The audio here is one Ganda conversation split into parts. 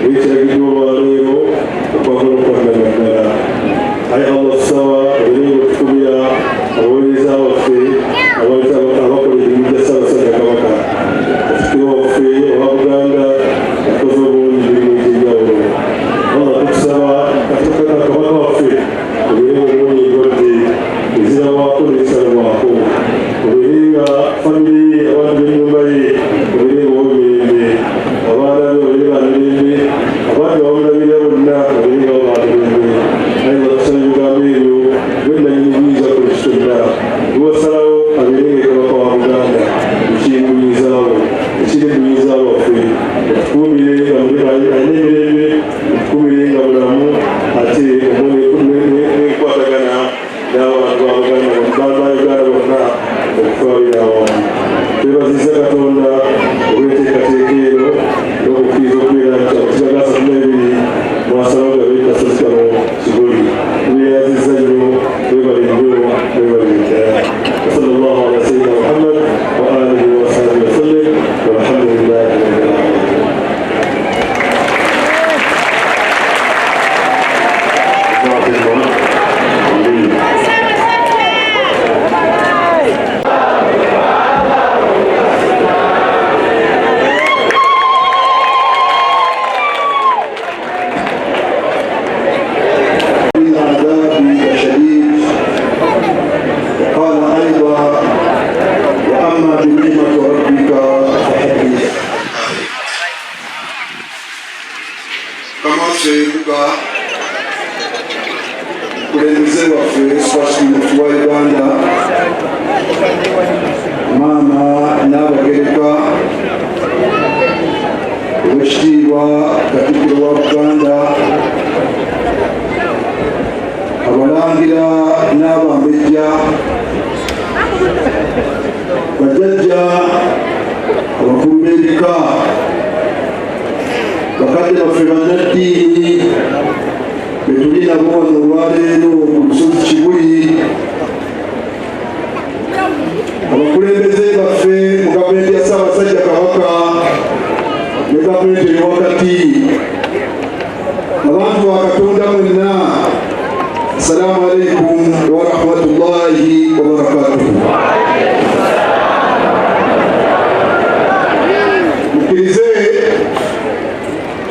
Witira gido wa rero kwa kwa omukulembeze waffe Swasimufu wa Uganda, Maama Nnaabagereka Oweekitiibwa Katikkiro wa Buganda, Abalangira n'Abambejja, bajjajja, abakulu b'ebika, bakadde baffe bannaddiini be tuli nabo wano olwaleero ku lusozi Kibuli, abakulembeze baffe mu gavumenti ya Ssaabasajja Kabaka ne gavumenti eri wakati, abantu ba Katonda mwenna, assalamu alaikum wa rahmatullahi wa barakatuh. Mukirize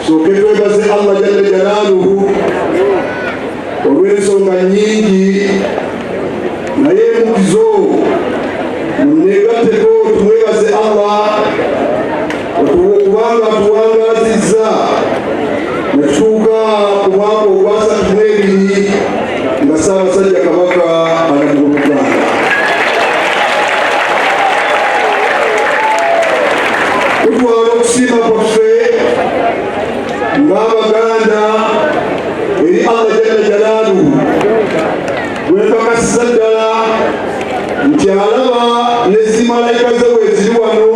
sooke twebaze Allah jalla jalaaluhu olw'ensonga nnyingi, naye mukizo muneegatteko tumwebaze Allah okubanga tuwangaazizza ne tutuuka ku mwaka ogwasatu mu ebiri nga Ssaabasajja Kabaka ali mu Buganda. Tutwala okusiima kwaffe ng'Abaganda eri Allah jalla jalaaluhu, gwekakasiza ddala nti alaba n'ezi malayika ze weeziri wano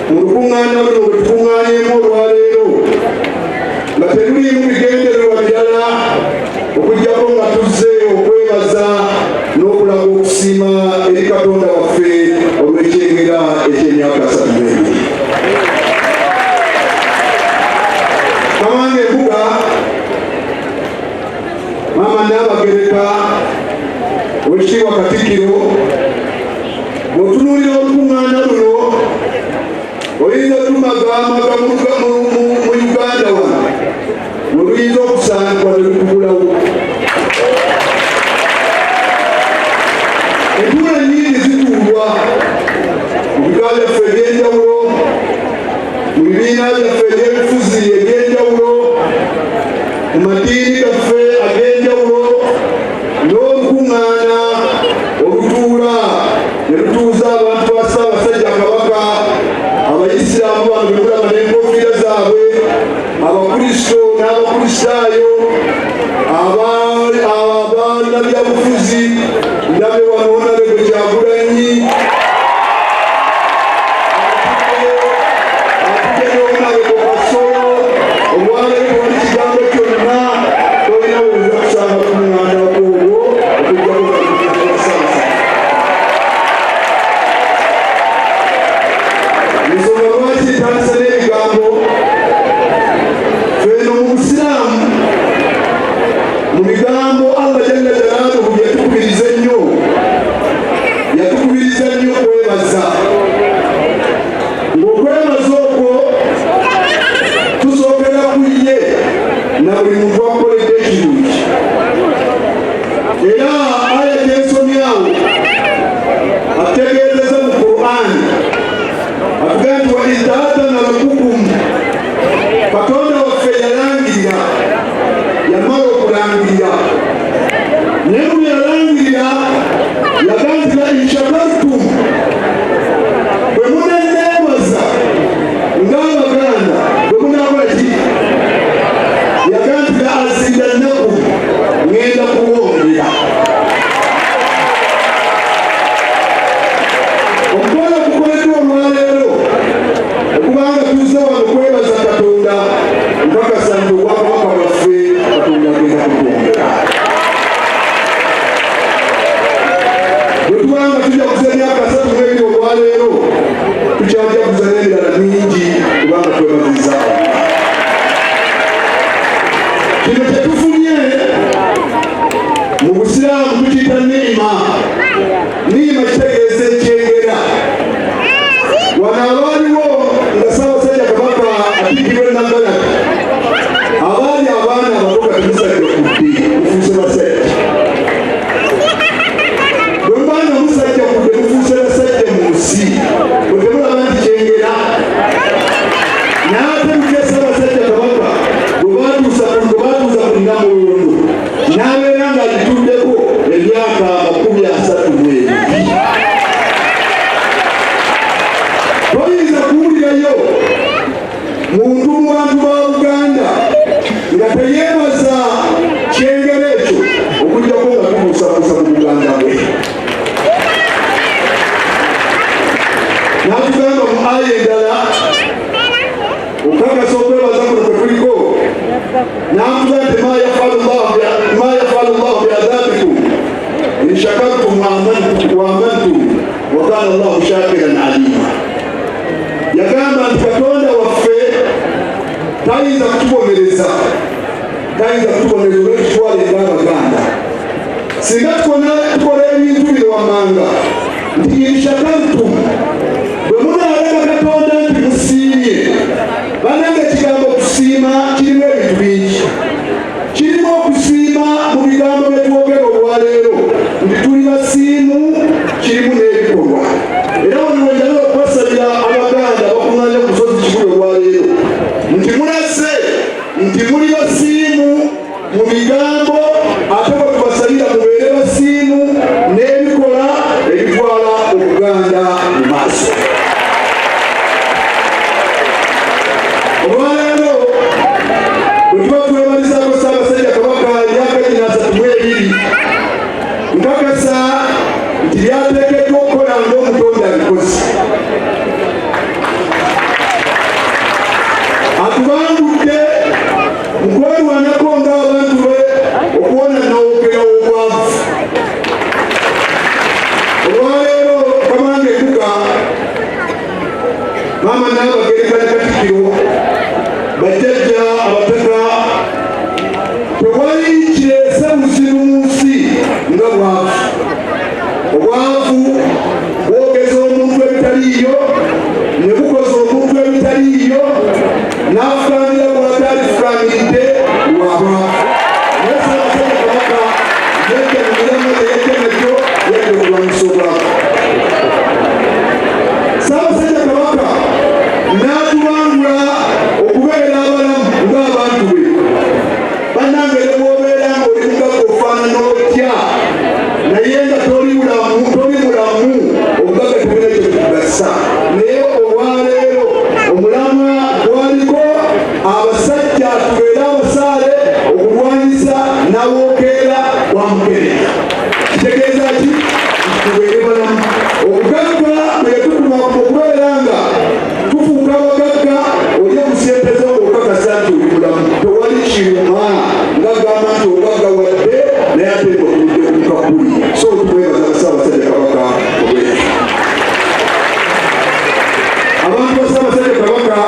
mu lukuŋŋaana luno bwe tukuŋŋaanyemu olwaleero, nga tetuliimu bigendererwa birala okuggyako nga tuzze okwebaza n'okulaga okusiima eri Katonda waffe olw'ekyengera eky'emyaka 32. Kamange Mbuga, Maama Nnaabagereka Oweekitiibwa Katikkiro, bw'otunuulira olukuŋŋaana luno oyinza otumagamaga mu Uganda wano lwe luyinza okusangibwa ne lukubulawo. Entuula ennyingi zituulwa mu bika byaffe eby'enjawulo, mu bibiina byaffe eby'ebifuzi eby'enjawulo, mu madiini gaffe ag'enjawulo, n'olukuŋŋaana olutuula ne lutuuza abantu ba Ssaabasajja Kabaka, Abayisiraamu bano be mulaba n'enkofiira zaabwe, Abakristo n'Abakristaayo, abannabyabufuzi, ndabe wano Nabe Kyagulanyi, mu bigambo Allah jalla jalaaluhu yatukubiriza nnyo okwebaza. Ng'okwebaza okwo tusookera ku ye na buli muntu akoledde ekirungi. Era aya gyensomye awo ategeezeza mu Qur'ani atugaa nti wa idh ta'adhana rabbukum, Katonda waffe yalangirira, yamala okulangirira kana Allahu shakiran alima. Yagamba nti Katonda waffe tayinza kutubonereza olw'ekitwale ng'Abaganda. Singa tukola ebintu bino wammanga nti inshakartum, bwe munaalaba Katonda nti musiimye. Bannange ekigambo okusiima kirimu ebintu bingi. Kirimu okusiima mu bigambo bye twogera olwaleero nti tuli basiimu, kirimu n'ebikolwa. Era wano wenjagala okubasabira Abaganda bakuŋŋaanya ku Lusozi Kibuli olwaleero nti mulase nti muli basiimu mu bigambo, ate bwe tubasabira mubeere basiimu n'ebikola ebitwala Obuganda mu maaso. Olwaleero bwe tuba twebalizaako Ssaabasajja Kabaka emyaka gino 32, nkakasa nti lyateekeddwa okukola ng'Omutonda abikoze. Atubangudde mu kwerwanako ng'abantu be okuwona nawogera obwavu. Olwaleero Kamange Nduga, Maama Nnaabagereka ne Katikkiro, bajjajja abataka, tewali kireese buzibu mu nsi nga bwavu. Obwavu bwogeza omuntu ebitaliiyo, ne bukoza omuntu ebitaliiyo, n'afukamira bw'ate alifukaamiridde lwa bwavu. Naye Ssaabasajja Kabaka yajja mu mirembe eyajja najjo yajja okulwanyisa obwavu. Ssaabasajja Kabaka n'atubangula okubeera abalamu ng'abantu be. Bannange ne bw'obeera ng'oli mugagga ofaanana otya, naye nga toli mulamu, obugagga tebulina kye bukugasa. Naye olwaleero omulamwa gwaliko abasajja tubeere abasaale okulwanyisa n'awookeera wa Mukenenya. Kitegeeza ki? Tubeere balamu. Obugagga bwe tutuma okubeera nga tufuuka abagagga, ojja kusyempeza okukakasa nti oli mulamu. Tewali kiruma ng'agamba nti obugagga wadde naye ate otudde ku kakuli. So tumwebaza Ssaabasajja Kabaka obwekyo. Abantu ba Ssaabasajja Kabaka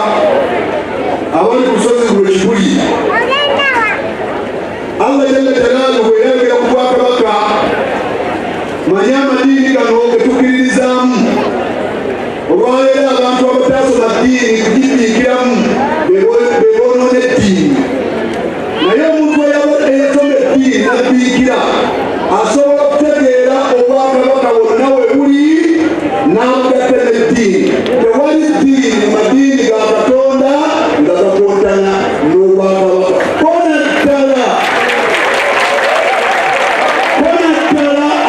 abali ku Lusozi luno Kibuli, Allah Jalla Jalaaluhu bwe yayogera ku Bwakabaka, manye amadiini gano ge tukkiririzaamu. Olwaleero abantu abataasoma ddiini kugibiikiramu be boonoona eddiini. Naye omuntu eyasoma eddiini n'abbiikira asobola kutegeera Obwakabaka bwonna we buli n'agatta n'eddiini. Tewali ddiini mu madiini ga Katonda nga gakontana n'Obwakabaka. Kona ddala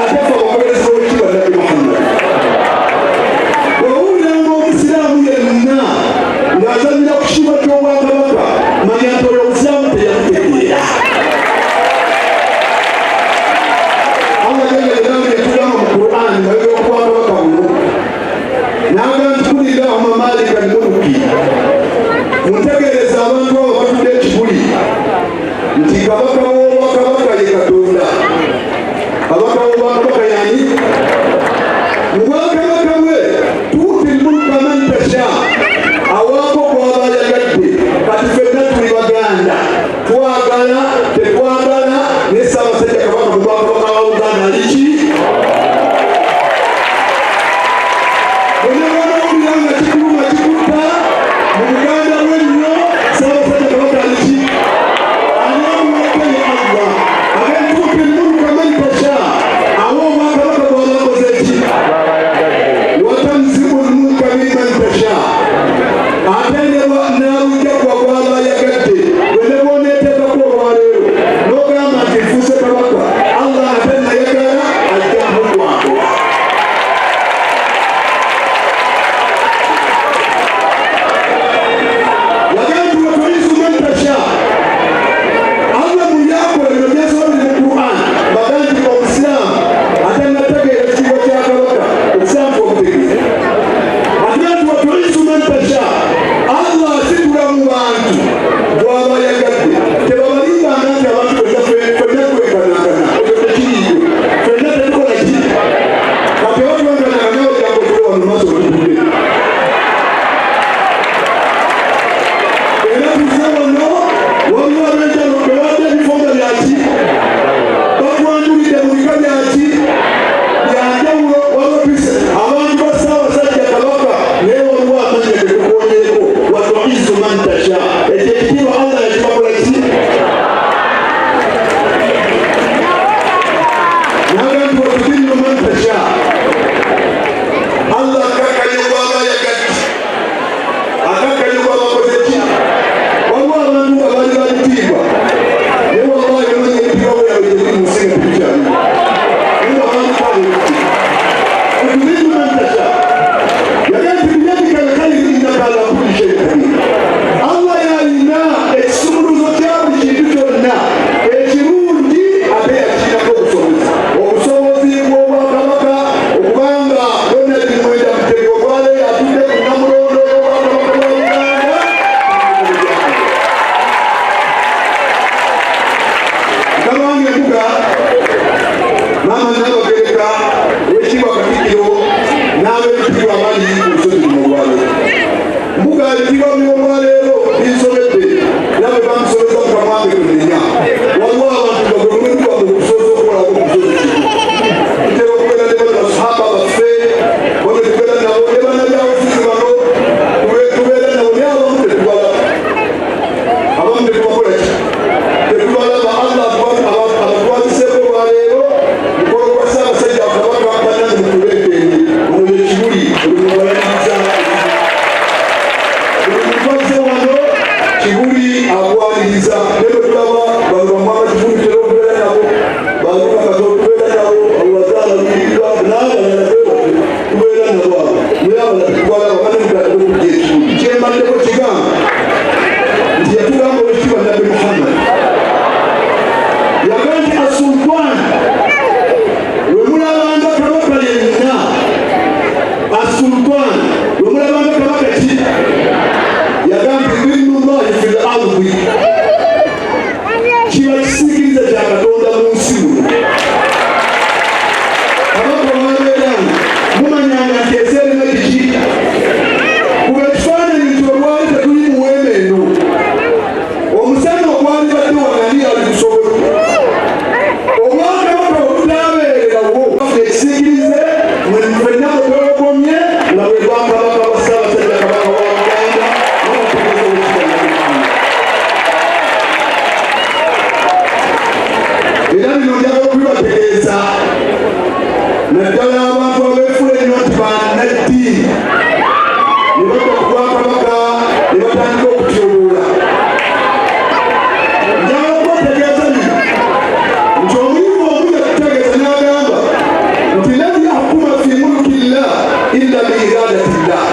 ate ffe abagoberezi b'Olukiiko Nabbi Muhammad. Bw'owuliranga Omusiraamu yenna ng'azanira ku kiba ky'Obwakabaka, manya nti oyo Obusiraamu teyamutegeera. Allah Jalla Jalaaluhu yatugamba mu Qur'an ng'ayogera ku Bwakabaka buno, n'agamba nti kulillahumma maalikal mulki man tasha Allah kakanywa abayagati akakanywa abakozeki waliwo abantu abali balitiibwa naye wallahi omanyi ebitiibwa bweyabwe gyebiri mu nsi nga tubikyalimu naye abantu bali tulimu man tasha yagati biyadika alkhayri innaka ala kulli shay'in qadir. Allah yalina ekisumuluzo kya buli kintu kyonna ekirungi ate yakirinako obusobozi bw'obwakabaka okubanga Ronald Mwenda Mutebi gwale atudde ku Namulondo w'obwakabaka bwa Uganda. Kabange mbuga maama Nabagereka w'ekitiibwa Katikkiro n'ab'ebitiibwa abali ku lusozi luno olwaleero. Mbuga ebitiibwa by'olwaleero binsobedde era bwe bamusobeza mu kamwange tonenya. Waliwo abantu bagolomeddwa mu kusobola okukolako ku lusozi kino. Tutera okubeera ne bano basahaba baffe bano tubeera nabo ne bannabyabufuzi bano tubeera nabo naye abamu tetubalaba. Abamu tetubakola ki? Tetubalaba. Allah abatuwaziseeko olwaleero mukolo gwa Ssaabasajja Kabaka bannange mutubeekeeni ono ye Kibuli olumubayaniza twaze wano Kibuli agwaniriza lero tulaba balwamwama Kibuli tera okubeera nabo balukakaza okubeera nabo abazaala luyirirwa n'abalala tubeera nabo abo naye abalala tetwalaba bane mutandika okujja Ekibuli. Kyembaddeko kigamba nti yatugamba Oweekitiibwa Nabbi Muhammad yagaa nti asultani lwe mulabanga kabaka yenna asultani lwe mulabanga kabaka ki yagambye ilmullahi fil ardi kiba kisiikiriza kya Katonda mu nsi muno. Kabaka olwabeeranga mumanyanga nti eseerema kiki kuba ekifaananyi nti olwali tetuli mu weema eno omusana ogwali badde wagani ali kusobola obwakabaka obutaabeererawo ekisiikirize mwenna bwetwegomye nga bwe bwakabaka bwa Ssaabasajja Kabaka wa Uganda n'abategeeza Oweekitiibwa Nabbi Muhammad. Era bino njagala okubibategeeza naddala abantu abeefula ennyo nti bannaddiini ne badda ku Bwakabaka ne batandika okutyoboola. Njagala okubategeeza bino nti omuyivu omu yakutegeeza n'agamba nti lan yahkuma fi mulkillah illa biiradatillah.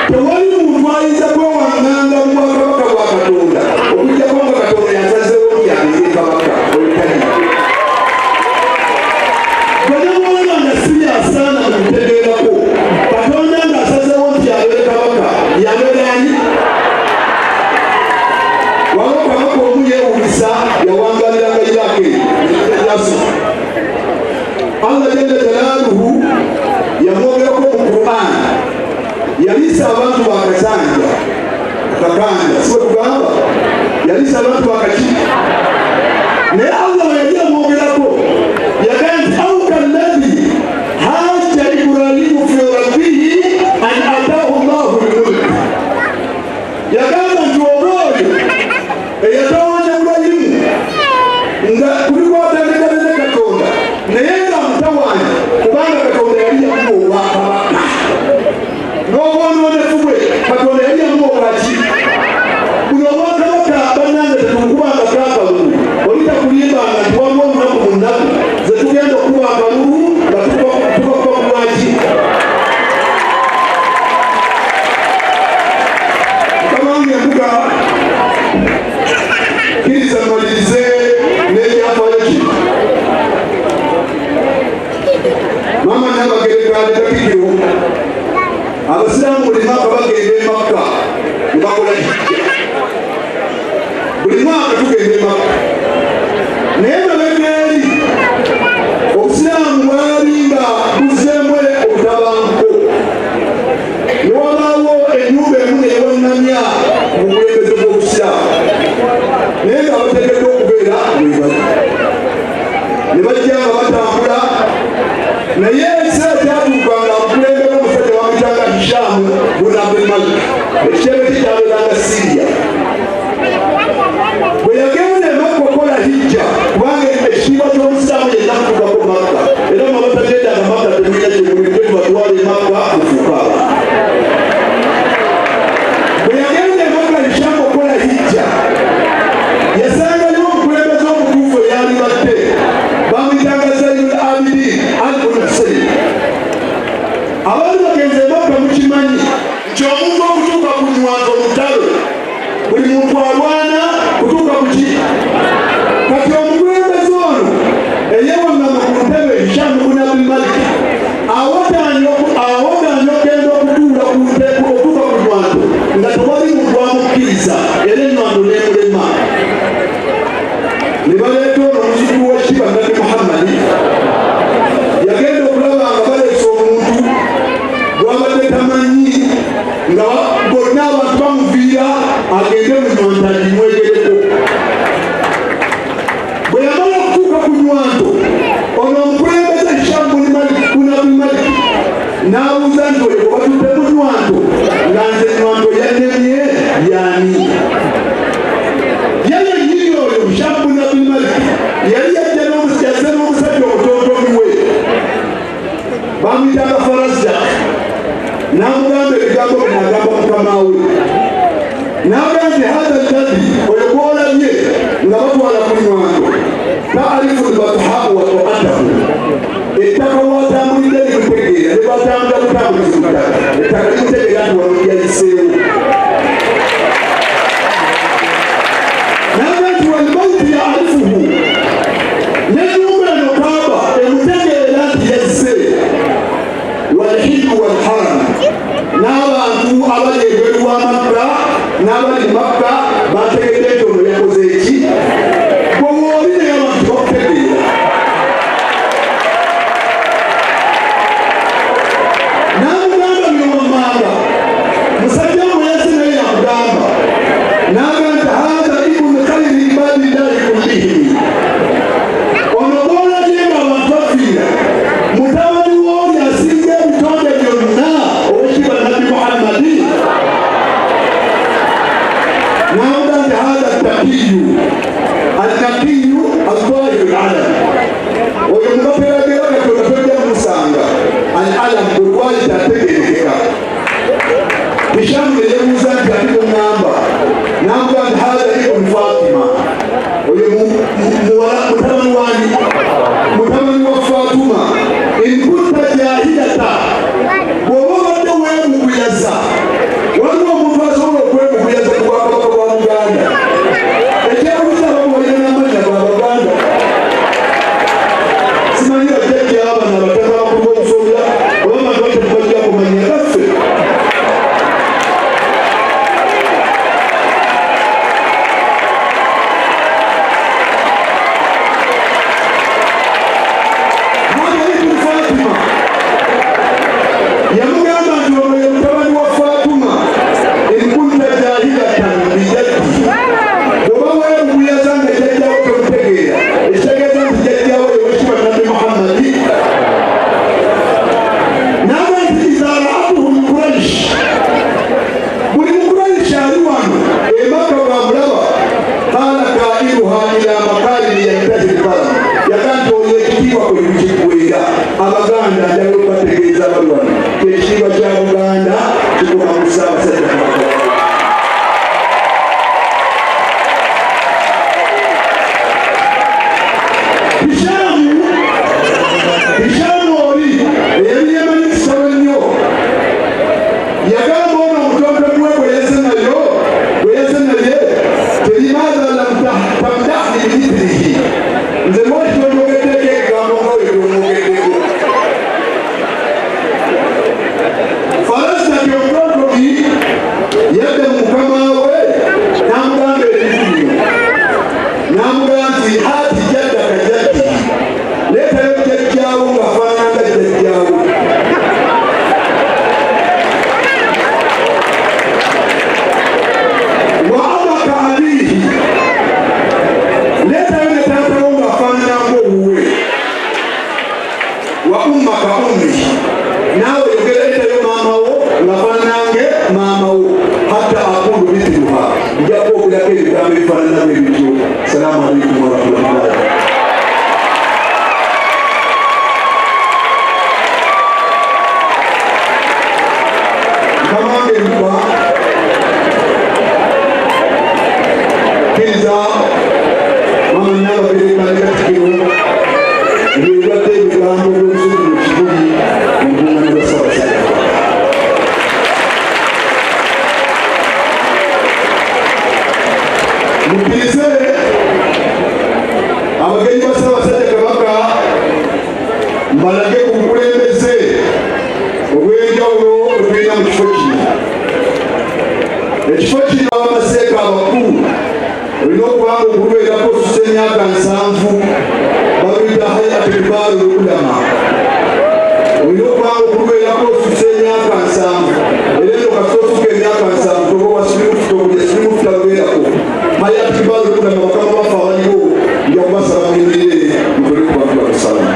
Tewali muntu ayinza kwewaŋŋanga mu bwakabaka bwa Katonda okuggyako nga Katonda yasazeewo nti abeere kabaka olutali. Bwenamulaba nga siri asaana mumutegeerako Katonda ng'asazeewo nti abeere kabaka yabeera ani? Waliwo kabaka omu yeewulisa yawangaliranga Iraki Yasu. Allah jalla jalaaluhu yamwogerako mu Qur'an yaliisa abantu bakasanja kakanja siwe tugamba yaliisa abantu bakaki naye Allah yali amwogerako yagaa nti au kalladhi hajja Ibrahimu fi rabbihi an ataahu Allahu lmulk. Yagamba nti oba oyo eyatawanya Ibrahimu nga kulikwatandikane ne Katonda naye nga mutawanya kubanga Katonda yali yamuwa obwakabaka n'obwonoonefu bwe Katonda yali yamuwa obwaki buno obwakabaka bannange tetukubanga kakalulu olitakulimbanga nti waliwo olunaku mu nnaku ze tugenda okuba akalulu nga tubakuba ku lwaki. Kabange embuga kkiriza mmalirize n'ekyafaayo kino. Maama Nabagereka ne Katikkiro abasiraamu buli mwaka bagenda e Makka ne bakola hijja. Buli mwaka tugenda e Makka naye mabega eri obusiraamu bwali nga buzzeemu obutabanguko ne wabaawo ennyumba emu ne yewannamya mu bukulembeze bw'obusiraamu naye nga bateekeddwa okubeera bwe bali ne bajja nga batambula naye ekiseera kyatuukanga omukulembeze omusajja wamuyitanga Hishaamu bun Abdul Malik ekitebe kye kyabeeranga Siriya. Bwe yagenda e Makka okukola hijja kubanga ekitiibwa ky'obusiraamu yenna kutugako Makka era ebigambo binagamba mukamawe nagandi hada alladhi oyogolanye nga batwala kulinwango taarifu lbataha wa tuatahu ettaka watambulidde likutegeera ne batambula kutambuliza mutaka ettaka likutegeera nti wano lyaliseewo nagandi walmauti yaarifuhu nenyumba eno kaaba emutegeera nti yazze walhillu walharam n'abantu abali ebweru wa Makka n'abali Makka bategedde nti ono yakoze eki bwewooli naye abantu bakutegeera n'amugamba byowammanga musajja mweyasi naye yamugamba n'agamba haza ibunu khayri ibadillahi kullihim ono bwolagyenga abantu bafiira mutabani w'oli asinga ebitonde byonna owekitiibwa nabbi Muhammadi n'agamba haza taqiyu alnaqiyu alzahiru alalam oyo mubaperagera katonda tojja kumusanga alalam bwegwali tategerekeka Hishamu yebuuza nti ati kuŋŋamba n'amugamba haza ibnu Fatima oyo mutabani wani mutabani wa Fatuma in kunta jahilata bw'oba obadde weemuguyaza waliwo omuntu asobola okwemuguyaza ku bwakabaka bwa Buganda ekyebuuza bamubalira n'amannya ga Baganda simanyi bajjajja abana abataka bakulu b'obusolya oba abantu batekubajja kumanya gaffe yamugamba nti ono ye mutabani wa Fatuma enkunta jahilatan bijaddi bw'oba weemuguyaza nga jjajjawo tomutegeera ekitegeeza nti jjajjawo ewekitiibwa nabbi Muhammadi naaba nti iza raatuhu mukuraish buli mukuraish ali wano emaka bwamulaba qaala kairuha ila makalimi yantahi lbalam yaga nti oyo ekitiibwa kwe kikigwera Abaganda njagala okubategeeza bali wano ekitiibwa kya Buganda kikoma mu Ssaabasajja Kabaka Hishamu oli eyali yemanyi kisolo nnyo yagamba ono omutonde gwe bwe yeze naye terimaza lam tamdahni bimithlihi nze lwaki onyogeddeko ebigambo ngaoyo byomwogeddeko falasitati omutontogi yadde mu mukama we n'amugamba ebifuliro n'amugamba nti hati jaddaka jaddi leetayo jjajjaawo ng'afaananga jjajjaawo wa abaka abiihi leetayo ne taatawo ng'afaananga owuwe wa ummaka ummihi naawe yogera leetayo maamawo ng'afaanange maamawo hatta aqulu mithluha nja kwogerako ebigambo ebifaananamu ebityo. Salaamu alaikum warahmatullahi. Kamange mba kiriza mama nnababerekalekatikiro ebyobadde ebigambo by'obusuulu mu kibuli mu buŋŋaanyi bwa Ssaabasajja. Mukkirize abagenyi ba Ssaabasajja Kabaka mbalage ku bukulembeze obw'enjawulo obulina mu kifo kino. Ekifo kino abamaseeka abakulu olina okubanga okubeerako osusa emyaka 7 babiyita hayatul baalu ulama olina okubanga okubeerako osusa emyaka 7 era eno kasoosuka emyaka 7 toba wasirimufu tobulya sirimufu tabeerako hayatul baalu ulama bakama bafa abaliwo nja kubasaba mwemirire mutole kubakula kusalamu.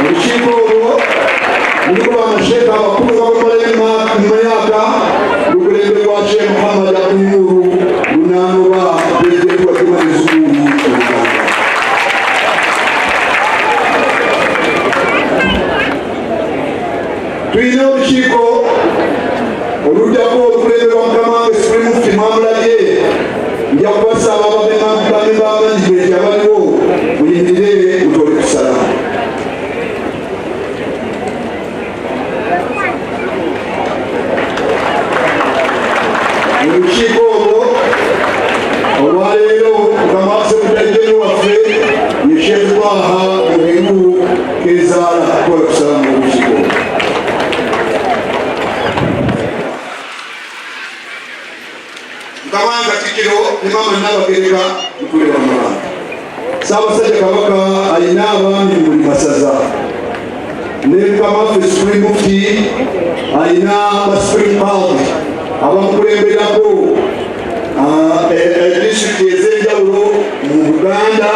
Olukiiko olwo luliko amasheeka abakulu nga bwe myaka lukulemberwa Sheikh Muhammad Abdul Nuru Lunaanoba Tulina olukiiko olujjako olukulemberwa mukama wange Supreme Mufti Mwamulabye. Nja kubasaba bamemba b'amanagement abaliwo muyimirire mutole kusala. Olukiiko olwo olwaleero mukama Ssekutulege waffe ye Sheikh Twaha Muhimu Kezaala tukola kusala mu lukiiko. Mukama Katikkiro ne Maama Nnaabagereka mukulu w'amawanga. Ssaabasajja Kabaka alina abaami mu buli masaza. Ne mukama waffe Supreme Mufti alina ba Supreme Qadi abamukulemberako disitulikiti ez'enjawulo mu Uganda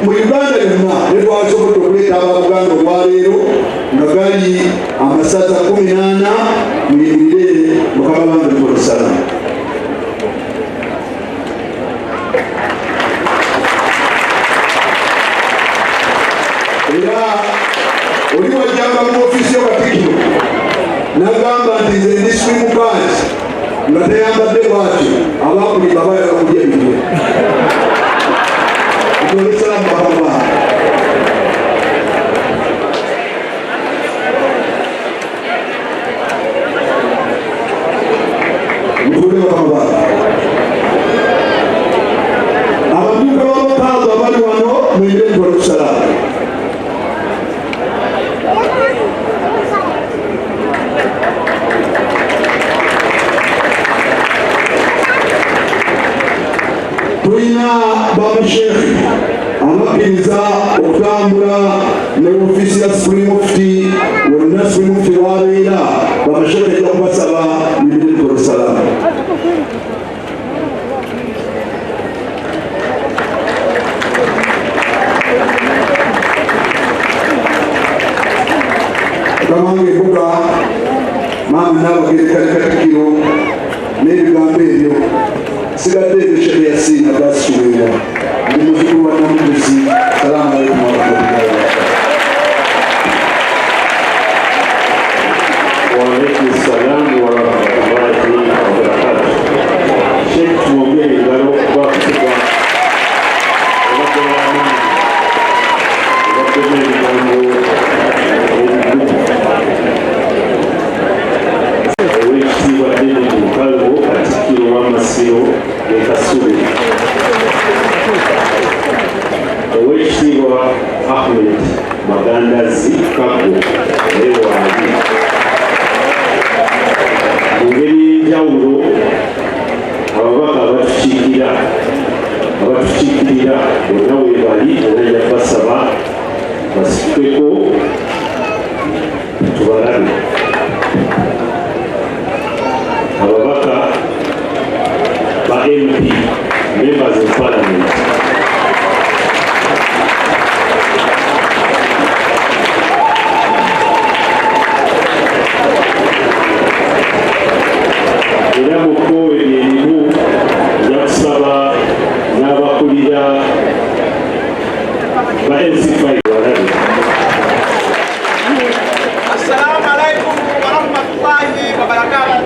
yonna ne twasobodde okuleeta ababuganda olwaleero nga gali amasaza 18 muyimirire mukama wange tukolasala. Era oli wajjanga mu ofiisi y'Obutikkiro n'agamba nti nze ndi Supreme Qadi nga teyambadde bwatyo abakulimba bayala kulya ebiryo. Tukolesala mu bakama mutule bakama baa abaduuka b'abakaaga abali wano mwendere tukola okusala. Tulina bamusheekhe abakkiriza okutambula ne ofiisi ya Supreme Mufti wonna Supreme Mufti w'abeera bamusheekhe ejja kubasaba yimirire tukola okusala. Mukama wange embuga Maama Nnaabagereka ne Katikkiro n'ebigambo ebyo sigadde ebyo Sheikh Yasin Abbas Kiweera ndi muzzukulu wa Namuguzi. Salaamu alaykum warahmatullahi wabarakatuh. Wa alaykum salaam wa rahmatullahi wa barakatuh. Sheikh tumwongere engalo kuba kutuba obadde w'amaanyi obaddemu ebigambo Oweekitiibwa David Mukalgo Katikkiro w'Amasiro e Kasule. Oweekitiibwa Ahmed Magandazi Kago ewaali. Mu ngeri y'enjawulo ababaka abatukiikirira bonna we bali era nja kubasaba basituleko tubalabe. Ababaka ba MP, members of Parliament. Era mu kkowe lyerimu nja kusaba n'abakulira ba NC5 balabe. Assalamu alaikum wa rahmatullahi wa barakatuh.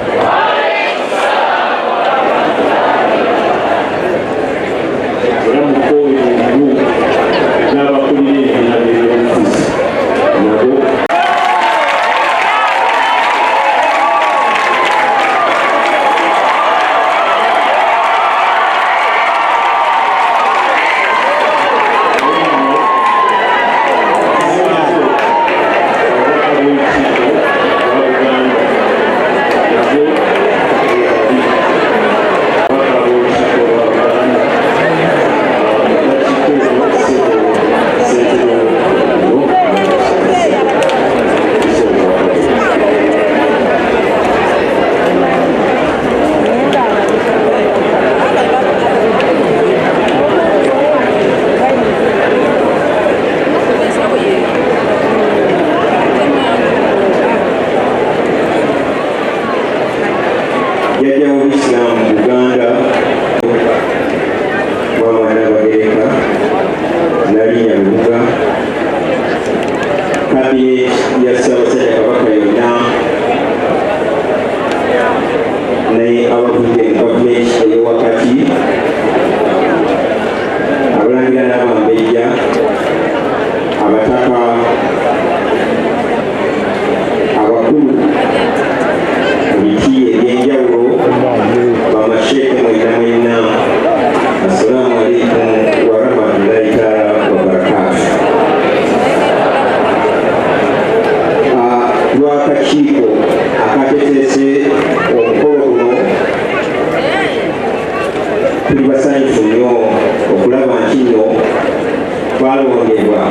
Era mu kkowe lyerimu n'abakulira ebibiina by'ebyobufuzi nabo Kabineti ya Ssaabasajja Kabaka yonna akateteese omukolo guno tuli basanyufu nnyo okulaba nti nno twalondebwa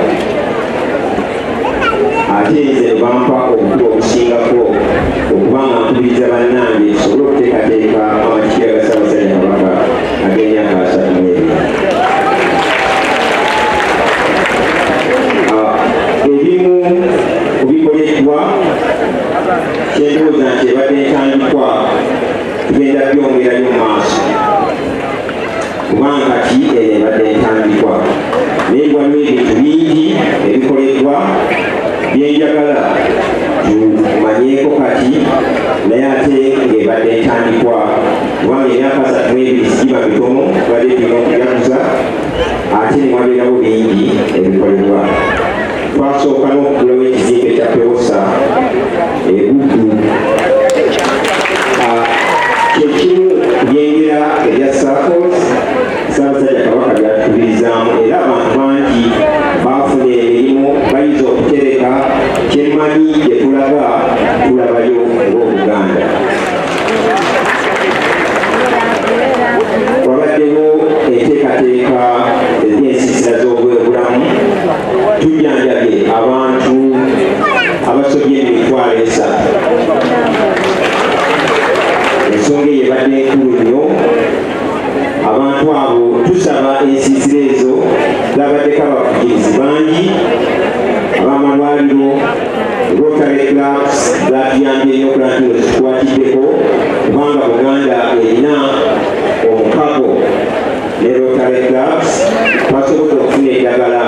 ate nze bampa obukulu obusingako okuba nga nkubiriza bannange nsobole okuteekateeka amatikira ga Ssaabasajja Kabaka ag'emyaka 32. Ebimu ku bikoleddwa kyendowooza nti ebadde entandikwa tugenda byongerayo mu maaso kubanga kati ebadde entandikwa naye waliwo ebintu bingi ebikoleddwa byenjagala tumanyeeko kati naye ate ng'ebadde entandikwa kubanga emyaka 32 sigiba mitono tubadde tulina okujaguza ate ne wabeerawo bingi ebikolebwa. Twasooka n'okugulawo ekizimbe kya Pewosa Buddu. Kyekimu byengera ebya SACCOS Ssaabasajja Kabaka byatukubirizaamu era abantu bangi baafuna emirimu bayinza okutereka kyemanyi gye tulaga tulabayo ng'Obuganda. Wabaddewo enteekateeka ez'ensiisira z'obwobulamu tujjanjabye abantu abasobye emitwalo 3. Ensonga eyo ebadde enkulu nnyo. Abantu abo tusaba ensiisira ezo zabaddeko abavugirizi bangi, ab'amalwaliro, Rotary Clubs zatuyambye nnyo okulaba nti zikwatiddeko kubanga Buganda erina omukago ne Rotary Clubs twasobola okufuna eddagala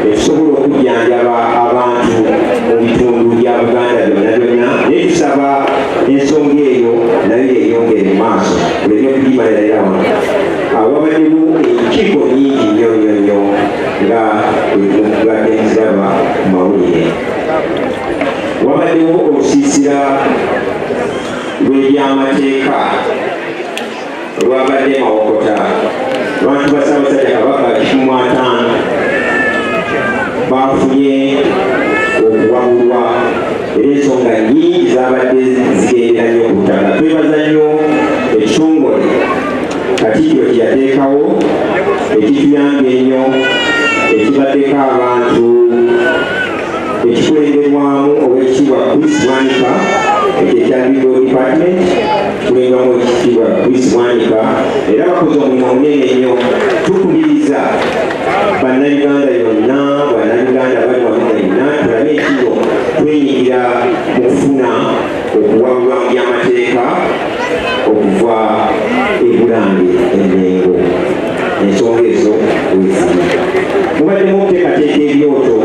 etusobola okujjanjaba abantu mu bitundu bya Buganda byonna byonna, naye tusaba ensonga eyo nayo yeeyongere mu maaso tuleme okugimalirira wano. Wabaddewo enkiiko nnyingi nnyo nnyo nnyo nga bwetubadde nziraba ku mawulire. Wabaddewo olusiisira lw'ebyamateeka lwabadde Mawokota. Abantu ba Ssaabasajja Kabaka 15 bafunye okuwabulwa era ensonga nnyingi zabadde zigendera nnyo ku butaka. Twebaza nnyo ekitongole Katikkiro kye yateekawo ekituyambye ennyo ekibaddeko abantu ekikulemberwamu Oweekitiibwa Chris Bwanika ekya Legal Department kikulemberwamu Oweekitiibwa Chris Bwanika era bakoze omulimu munene nnyo. Tukubiriza bannayuganda yonna bannayuganda bali wamu yonna tulabe ekiro twenyingira mu kufuna okuwabulwa mu byamateeka okuva ebulange Enmengo. Ensonga ezo weziri mubaddemu okuteekateeka ebyoto.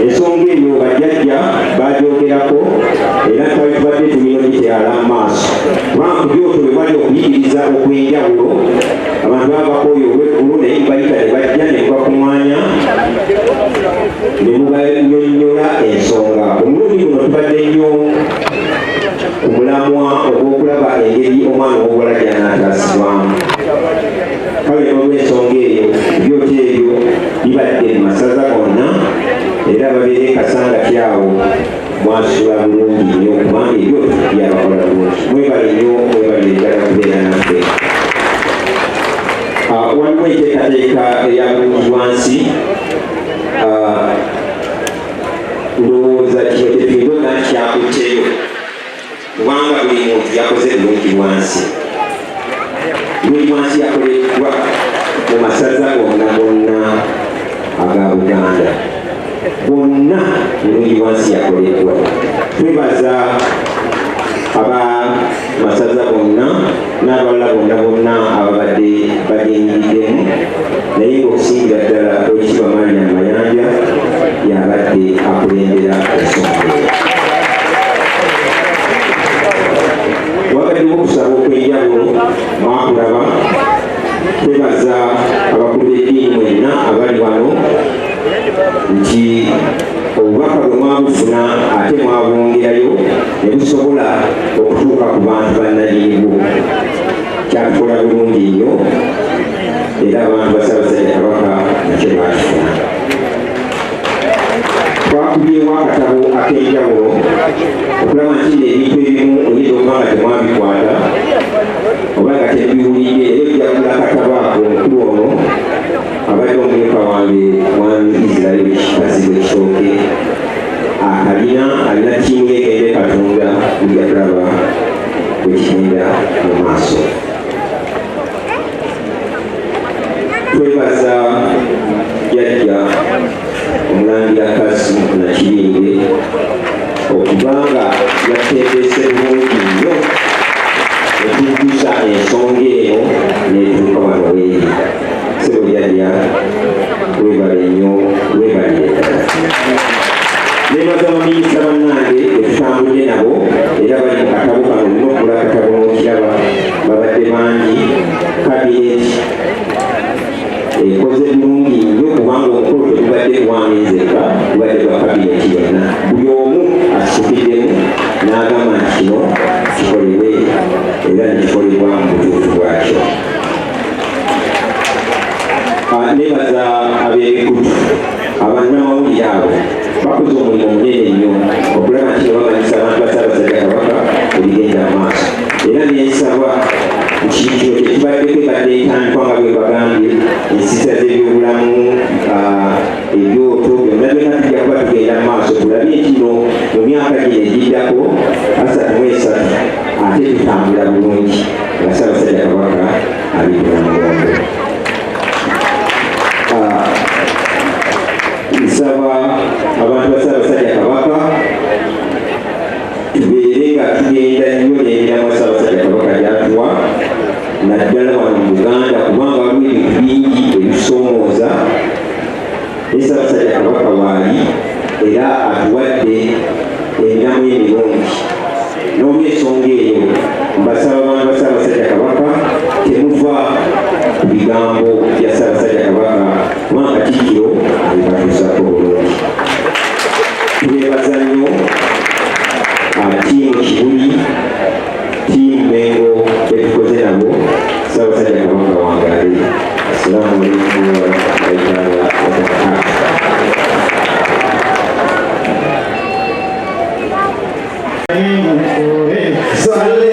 Ensonga eyo bajjajja bagyogerako era twali tubadde tulina giteala mu maaso kubanga ku byoto bwe bali okuyigiriza okwenjawulo abantu babako oyo olw'eggulu naye mubayita ne bajja ne bakumwanya ne mubayonnyola ensonga. Omulundi guno tubadde nnyo ku mulamwa ogw'okulaba engeri omwana ow'obuwala gy'anaataasibwamu. Kale n'olw'ensonga eyo ebyoto ebyo bibadde mu masaza gonna era babeere kasanga kyawo mwasula bulungi nnyo kubanga ebyoto byabakola bulungi. Mwebale nnyo, mwebale ddala kubeera naffe. Waliwo enteekateeka eya bulungibwansi. Ndowooza kino tetuyinza okuba nti kyakutteyo kubanga buli muntu yakoze bulungibwansi. Bulungibwansi yakoleddwa mu masaza gonna gonna aga Buganda. Bonna bulungibwansi yakoleddwa. Twebaza aba masaza gonna n'abalala bonna bonna ababadde bagenyiddemu naye ng'okusingira ddala Oweekitiibwa Mariam Mayanja yabadde akulembera ensonga eyo. Wabaddewo okusaba okwenjawulo mwakulaba. Twebaza abakulu b'eddiini mwenna abali wano nti obubaka bwe mwabufuna ate mwabwongerayo ne busobola okutuuka ku bantu bannanyinibu. Kyatukola bulungi nnyo era abantu ba Ssaabasajja Kabaka nakyo baakifuna. bakubyewo akatabo ak'enjawulo okulaba nti ebintu ebimu oyinza okuba nga temwabikwata oba nga tebiwulidde era ojjagula akatabo ako omukulu ono abadde omumyuka wange mwami Israeli Kazibu Kitooke alina ttiimu yegende Katonda kujja kulaba bwekigenda mu maaso. Twebaza jjajja Omulangira Kassim Nakibinge okubanga yatendese bulungi nnyo etuukusa ensonga eno n'etuuka wano weeri. Ssebo jjajja webale nnyo, webalire ddala. Nebaza baminisita bannange etutambudde nabo era bali mu katabo kano olina okugula akatabo n'okiraba babadde bangi. Kabineti ekoze bulungi nnyo kubanga omukolo tetubadde gwange nzekka, tubadde gwa kabineti yonna. Buli omu akisukiddemu n'agamba nti kino kikolebwe era nekikolebwa mu butuufu bwakyo. Nebaza ab'ebikutu abannamawulire abo bakoze omulimu munene nnyo okulaba nti bamanyisa abantu ba Ssaabasajja Kabaka ebigenda mu maaso. Era nensaba kino kyekibaddeko ebadde etandikwa nga bwe bagambye ensiisa z'ebyobulamu ebyoto byonna byonna tujja kuba tugenda mu maaso tulabe kino mu myaka gino egiddako 33 ate tutambula bulungi nga Ssaabasajja Kabaka abitula mugongo. Nsaba abantu ba Ssaabasajja Kabaka tubeere nga tugenda nnyo n'emirimu Ssaabasajja Kabaka gy'atuwa naddala wano mu Buganda kubanga waliwo ebintu bingi ebisoomooza ne Ssaabasajja Kabaka waali era atuwadde emiramu emirungi. N'olw'ensonga eyo mbasaba abantu ba Ssaabasajja Kabaka temuva ku bigambo bya Ssaabasajja Kabaka kubanga Kikiro abibatuusako bulungi. Twebaza nnyo ttiimu Kibuli, ttiimu Mengo betukoze nabo. Ssaabasajja Kabaka wangaale. Assalaamu alaikum warahmatullahi wabarakatuh. Salli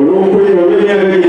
Olw'okwera olw'emyaka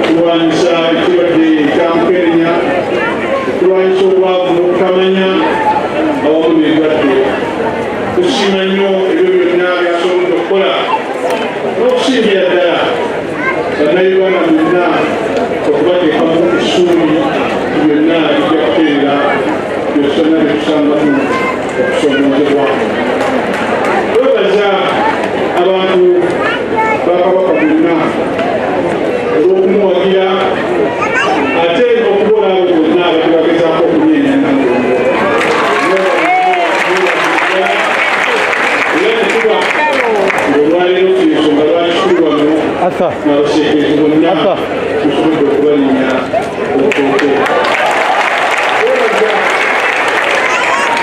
okulwanyisa ekirwadde kya mukenenya, okulwanyisa obwavu n'okutamanya awamu n'endwadde. Tusiima nnyo ebyo byonna byasobodde okukola n'okusiimira ddala bannayuganda byonna okubateekamu essuubi byonna bijja kuteera byosonna byetusangamu okusomoozebwa. Twebaza abantu ba Kabaka bonna olw'okumuwagira ate n'okubola abo bonna abagezaako okunyeenya Namugongo. Era netuba ng'olwaleero ensonga lwakikulu wano n'abaseekezi bonna tusobodde okubalinnya obutooke. Twebaza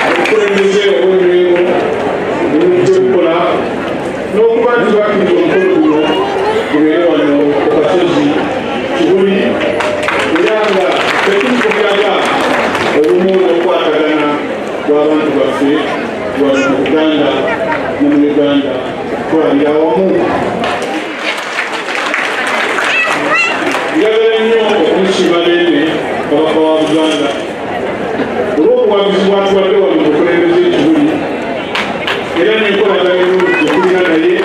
obukulembeze obw'emirembo bulungi okukola n'okuba nti bakkiriza omukolo guno gubeere wano ku kasozi Kibuli, era nga tetulikubyaga obumu n'okwatagana bw'abantu baffe wano mu Buganda ne mu Uganda twalira awamu. Njagala nnyo okumusiima Beene Kabaka wa Buganda olw'obuwagizi bwatuwadde wano mu bukulembeze Kibuli, era n'enkolagana ennungi gye tulina naye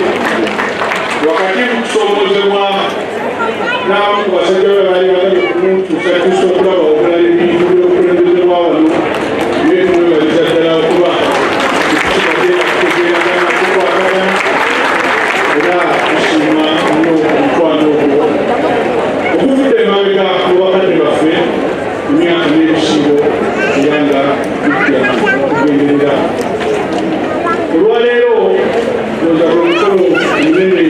wakati mu kusomoozebwa n'abamu ku basajja be baali bagalye okumutuusa okulaba okulala ebintu by'obukulembeze bwa wano byemwebaliza ddala okuba ekikibadde kutegeeragana kukwatagana, era tusiima nnyo omukwano ogwo oguvudde emabega mu bakadde baffe emyaka n'ebisibo era nga bijja kugenderera. Olwaleero looza lw'omukolo munene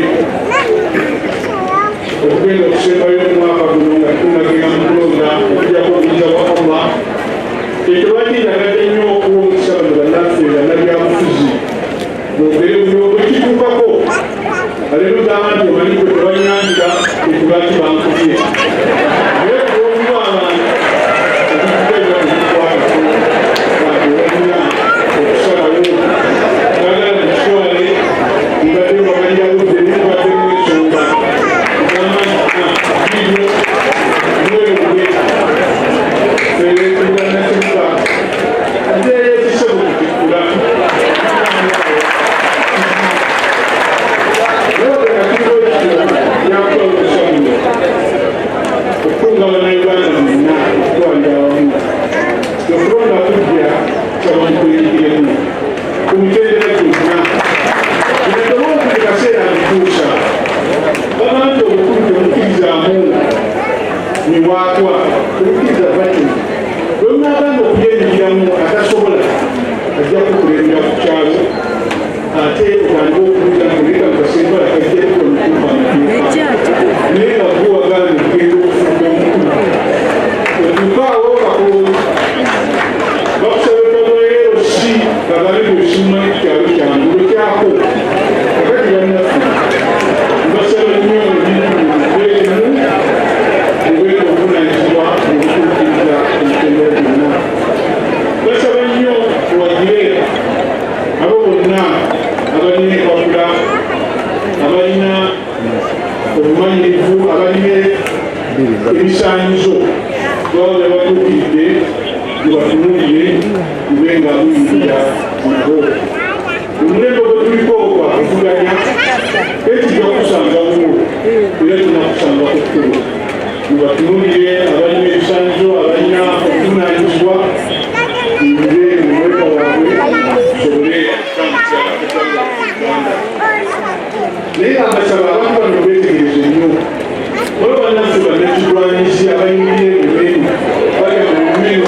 okugenda okusembayo omwaka guno nga tunagira mu kulonda okujjako obuyinza bwa Allah. Ekyo lwaki njagadde nnyo okuwa omukisa bano bannaffe bannabyabufuzi boogere buli bwekituukako aleero gamba nti omanyi gwe tebanyanjira ekyo lwaki bankubye naye olw'okuba abantu ebikuteebwa tebikwatako bantu balina okusalawo agala mukitwale mbadde babalirabudde nimubaddemu ensonga kugamba nti mwewuge feeretugannakibuga ate yeekise bukutikula yakuba olusamulo okukunga bannayuganda bonna okutwalira awamu okulonda kujja kyabamukuyingiremu ku mitendera gyonna inatolonzi kaseera bituusa babantu obukulu temukirizaamu miwaatwa temukiriza bati lwemwagamba okuyengiramu atasobola ajja kukulembera ku kyalo ate otandika okubuuza noleka mukasembala kajjako olukumba naye nga gwe wagala okugenda okufunda omukulu otukaawo kakoloozi bakusobekabwaero si kagambe bwesimumanyi ku kyalo kyange lwekyako kakati bannaffe mbasaba nnyo ebintu obeera obuvunanyizibwa mubutuukiriza emitendera gyonna. Basaba nnyo tuwagire abo bonna abalina empapula, abalina obumanyirivu, abalina ebisaanyizo baba bebatuukiridde bebatunuulire bube nga buyingira nabo. Omulembe gwe tuliko gwakuvuganya ekijja kusangawo era tunakusanga ku kkulu mubatunuulire abalina ebisaanyizo, abalina obuvunaanyizibwa mube mu mweka waabwe tusobole okutambula Uganda. Naye abasaba abantu bano beetegereze nnyo waliwo bannaffe bannakigwanyizi abayingirira ebimeenu balya mu bimeenu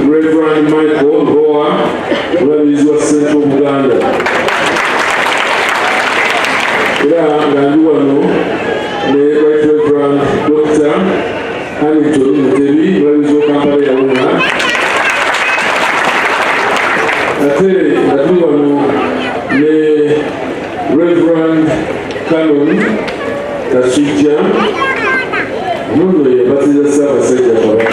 Reverend Michael Boa, Mulabirizi wa Central Buganda. Era ngandi wano ne Right Reverend Dr. Hamilton Mutebi, Mulabirizi wa Kampala ya Wuna. Ate ngandi wano ne Reverend Canon Kasujja, muno ye batiza Ssaabasajja Kabaka.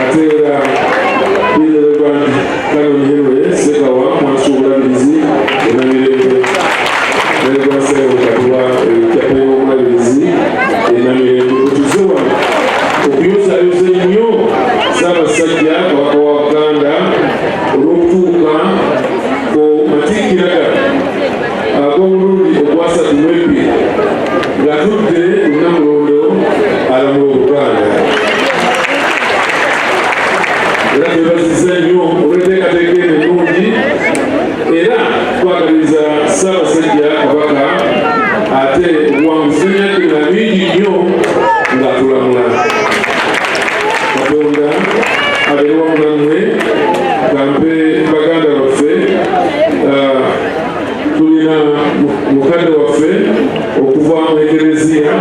Atera Reverend Canon Henry Sekawa, mwansi w'Obulabirizi Enamirembe, Reverend Sekawa Katuwa Kyapere w'Obulabirizi Enamirembe. Otuze wano okuyozayoza nnyo Ssaabasajja Kabaka wa Buganda olw'okutuuka ku matikkira ag'omulundi ogwasatu mu ebiri ng'atudde ku Namulondo alamula Obuganda. Era twebazizza nnyo olw'enteekateeka eno ennungi, era twagaliza Ssaabasajja Kabaka ate obuwanguzi n'emyaka mingi nnyo ng'atulamula. Katonda abeere wamu nammwe, kampe baganda baffe. Tulina mukadde waffe okuva mu Ekereziya,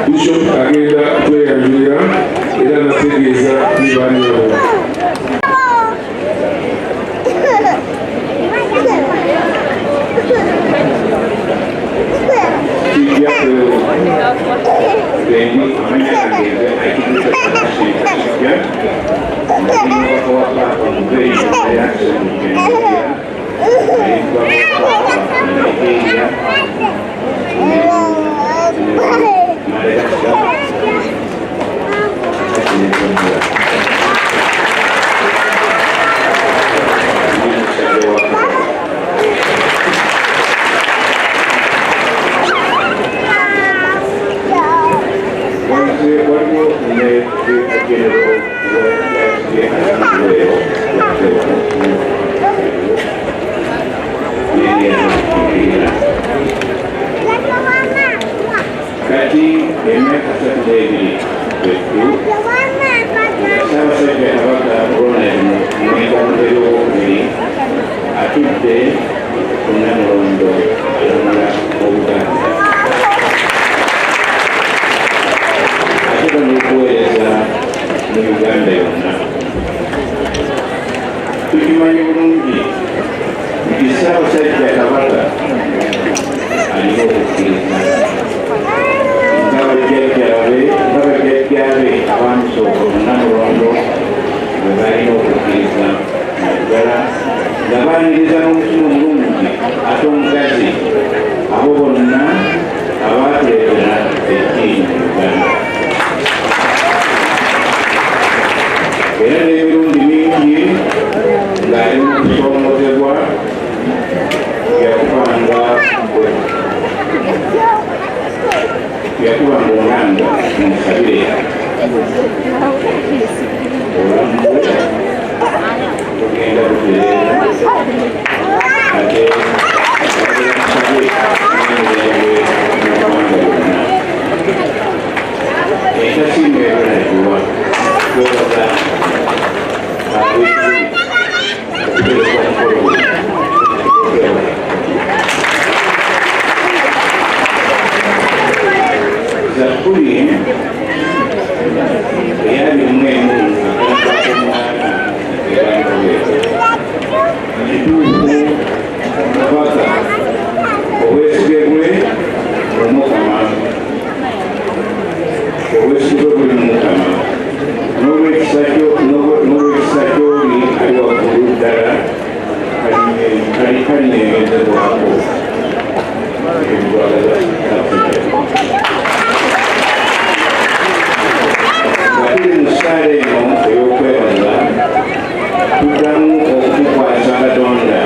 Bishop agenda kweyanjulira era nategeeza nibaani abo. Gabaniriza n'omutima omulungi sabire tugenda kutereera ate sabe n'emirembe muggwanga lyonna entasinga ebulagiwa twebaza ab'ekibi okutereka omukolo Zakuri eyali mwemu akakomwana erangoye kituufu kabaka obwesige bwe omukama obwesige bwe mumukama n'olwekisa gy'oli ali waggulu ddala kalinyengezebwako ebigwagaza tuli mu ssaala eno ey'okwebaza tuddamu okukwasa Katonda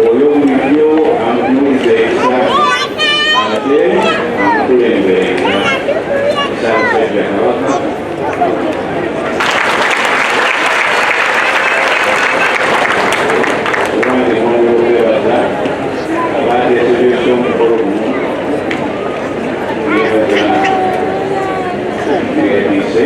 oyo bulijjo amutunuuliza ekisa ate amukulemberenga Ssaabasajja Kabaka obange mwanga okwebaza abateesebyesa omukolo guno yebaza dice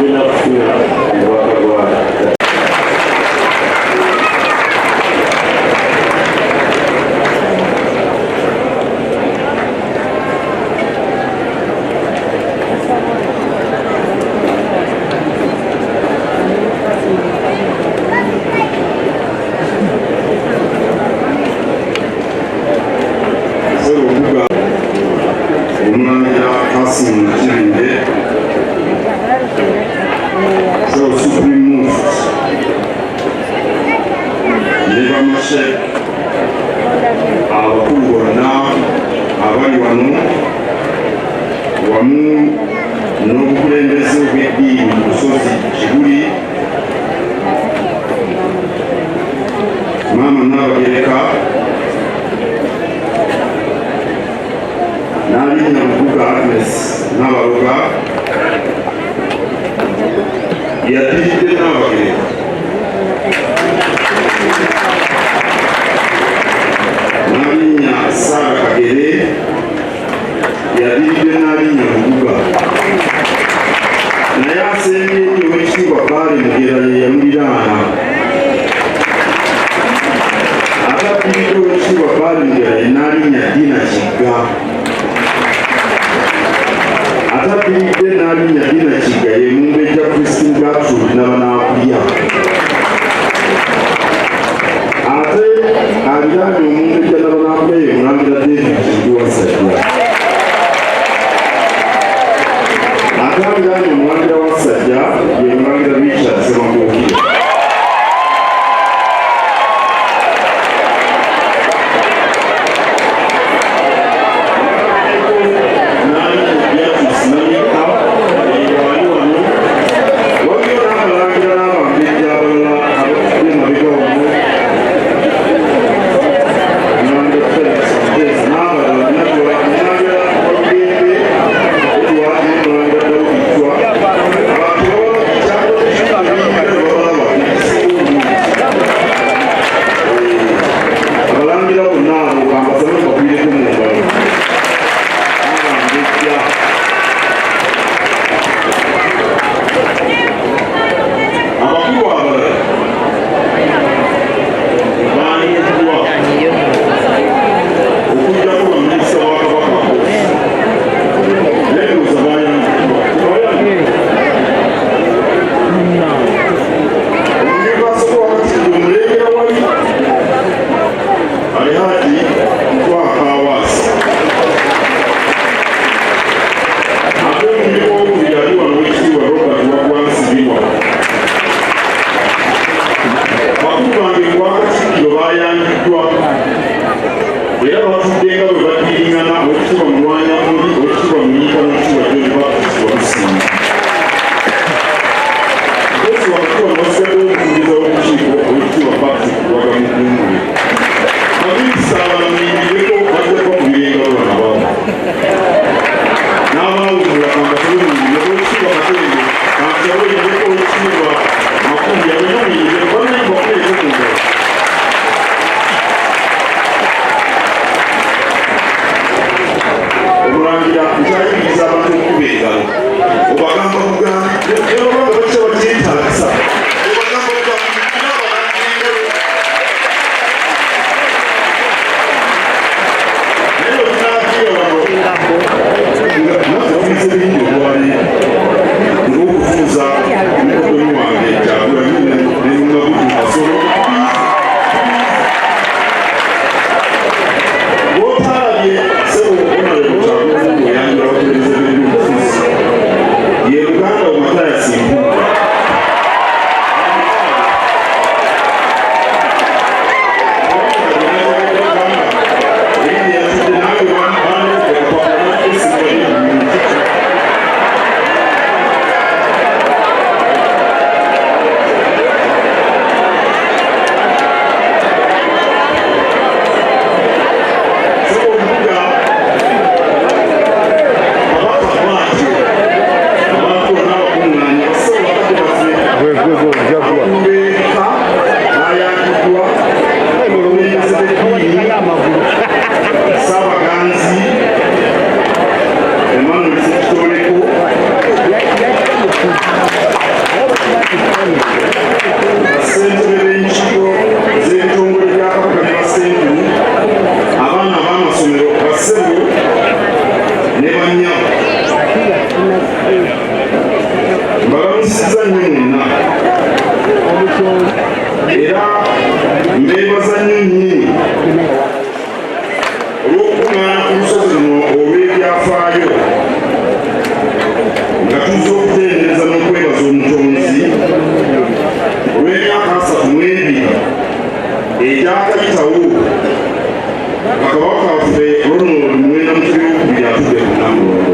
tulina kufuna obubaka bwa abakulu bonna abali wano wamu n'obukulembeze bw'eddiini ku lusozi Kibuli, maama Nnabagereka n'alinnya Lubuga Agnes Nabaloga yaddiridde Nnabagereka, n'alinnya Saara Kagere yaddiridde n'alinnya Lubuga, naye asembye nnyo Oweekitiibwa Baali Mugera ye yamuliraana. Ataddiridde Oweekitiibwa Baali Mugera ye n'alinnya Dina Kigga, ataddiridde n'alinnya Dina Kigga ye Mumbejja Christine Gertrude Nabanaakulya, ate aliraanye Omumbejja Nabanaakulya ye Mulangira David Kingi Wasajja, ate aliraanye Omulangira Wasajja ye Mulangira Richard Ssemakookiro. Basentebe b'enkiiko z'ebitongole bya Kabaka ne basentebe, abaana b'amasomero bassebo ne bannyabo, mbalamusizza nnyo mwenna era mbeebaza nnyo nnyini olw'okukuŋŋaana ku lusozi luno olw'ebyafaayo nga tuzza okutendereza n'okwebaza omutonzi olw'emyaka 32 egyakayitawo nga Kabaka waffe Ronald Muwenda Mutebi atudde ku Namulondo.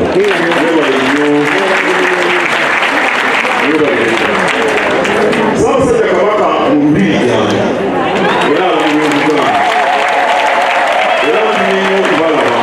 Mwebale nnyo. Ssaabasajja Kabaka mu Lubiri gy'ali era abamuwa Obuganda era nnyo okubalaba.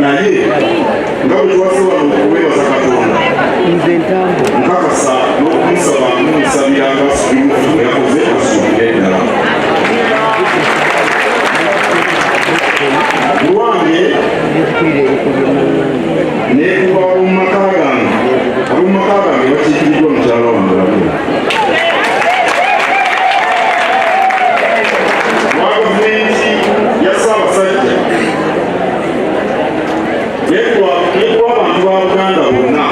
Naye nga bwe tuwasaba n'okuweebaza Katonda nkakasa n'okumusaba n'omusabira nga Asubimufu bwe yakoze asuubire ddala. Lwange neekuba ab'omu maka gange bakiikiriddwa mukyala wange Laguna. Lwa gavumenti ya Ssaabasajja neekuba abantu ba Buganda bonna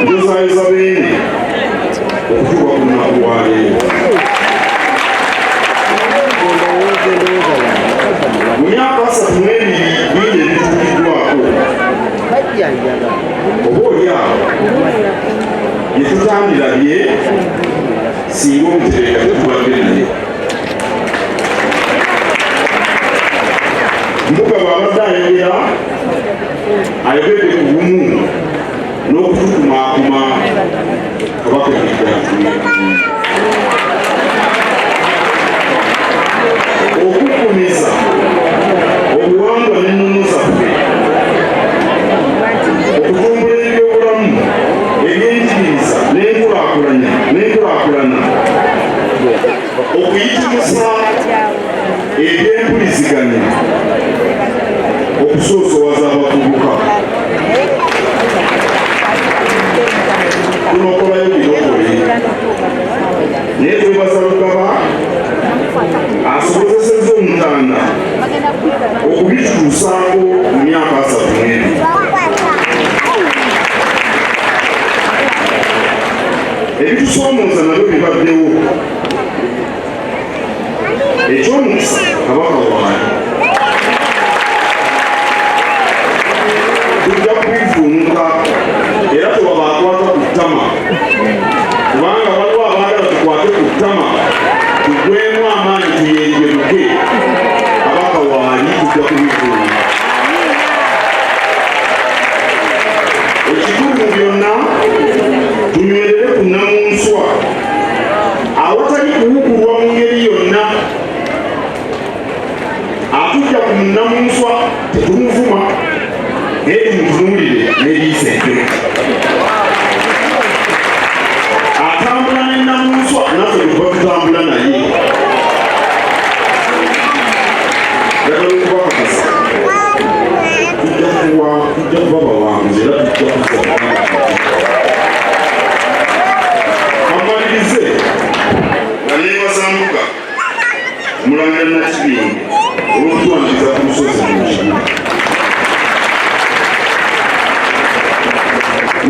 njozaayoza beene okutuuka ku lunaku lwa leero. Mu myaka 32 bingi ebituukiddwako oba oliawo bye tutandirabye singa Omuteregga tetubadde naye. Mbuga bw'abadde ayogera ayogedde ku bumu n'okutukumaakuma Kabaka okukumiza obuwangwa n'ennono zaffe, okutumbula ebyobulamu, ebyenjigiriza n'enkulaakulana, okuyitimusa ebyempuliziganya, okusoosowaza abavubuka. Tunokolayo binokole naye twebaza Lugaba asobozesezza Omutanda okubituusaako mu myaka 32. Ebitusoomooza nabyo bibaddewo. Eky'omukisa Kabaka waali tujja kubivuunuka era tewaba akwata ku ttama, kubanga waliwo abaagala tukwate ku ttama tugwemu amaanyi tuyenjeruke. Kabaka waali tujja kubivuunuka. Ekikulu mu byonna tunywerere ku Nnamunswa awatali kuwukulwa mu ngeri yonna. Atujja ku Nnamunswa tetumuvuma naye tumutunuulire n'eriisa eddyo. Atambula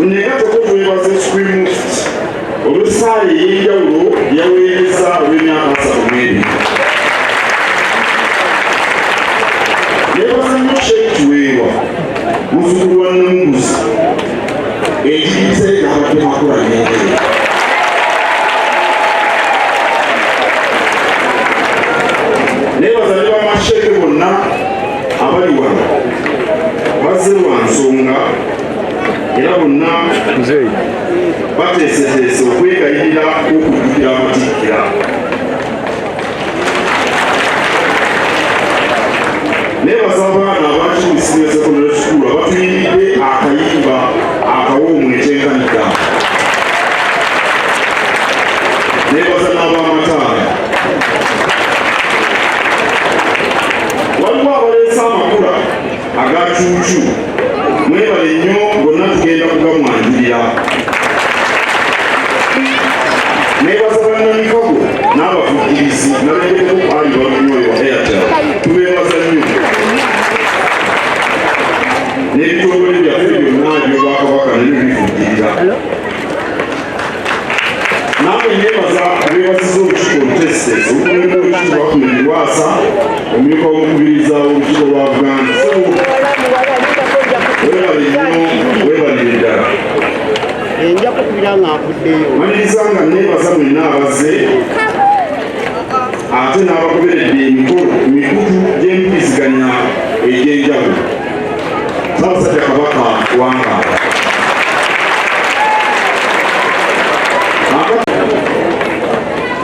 munyegateko twebaze Supreme Mufti olw'essaawa ey'enjawulo yaweereza olw'emyaka 32. Nebaza nnyo Sheikh Kiweewa muzzukulu wa Namuguzi ekiyise abadde makola n'engeri. Nebaza ne bamasheke bonna abali wano bazze lwa nsonga era bonna bateeseteese okwegayirira okujjukira amatikkira. Nebaza abaana abakimisimu ya secondary school abatuyiridde akayimba akawoomu ekyenkanidda. Nebaza n'ab'amataala. Waliwo abaleese amakula aga cuucu, mwebale nnyo bonna tugenda kugamwanjulira. Nebaza bannamikago n'abavugirizi nabendeko ali balunyoyo wa Airtel, tubeebaza nnyo. N'ebitongole byaffe byonna by'Obwakabaka nabyo bivugirira. Nawe nebaza abeebazizza olukiiko olutesitesi olukulembera olukiiko lwakumira Lwasa omumyuka w'omukubiriza olukiiko lwa Buganda. Weebale nnyo, weebalire ddala. Maliriza nga nebaza mwenna abazze ate n'abagoberedde emikolo mikutu gy'empuliziganya egy'enjawulo. Ssaabasajja Kabaka wangaala.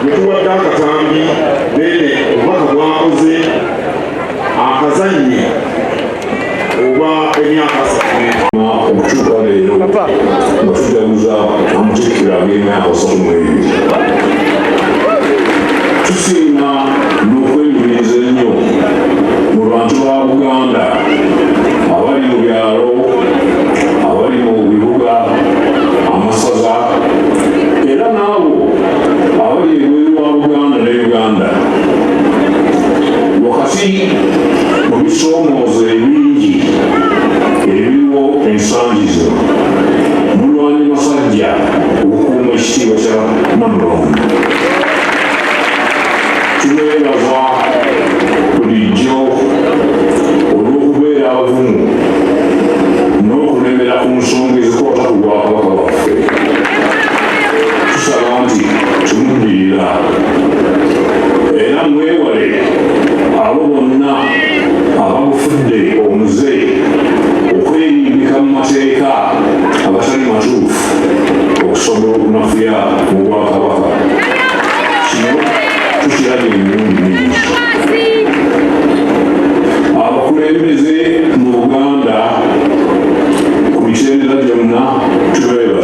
Mutuwadde akatambi beene obubaka bwakoze akazannye oba emyaka 30. Okukyuka leero nga tujaguza amatikkira ag'emyaka 32. Tusiima n'okweyumiriza ennyo mu bantu ba Buganda abali mu byalo, abali mu bibuga, amasaza era n'abo abali ebweru wa Buganda ne Uganda. Wakati mu bisoomoozo ebingi ebiriwo ensangi zino mulwanyi masajja okukuuma ekitiibwa kya Namulondo. Tubeebaza bulijjo olw'okubeera abavumu n'okulembera ku nsonga ezikwata ku Bwakabaka bwaffe. Tusaba nti tumuddirira era mwewale abo bonna ababufudde omuze okwerimbika mu mateeka agatali matuufu okusobola okunafuya mu Bwakabaka. Kino tukirabye emirundi mingi. Abakulembeze mu Buganda ku mitendera gyonna tubeebaza.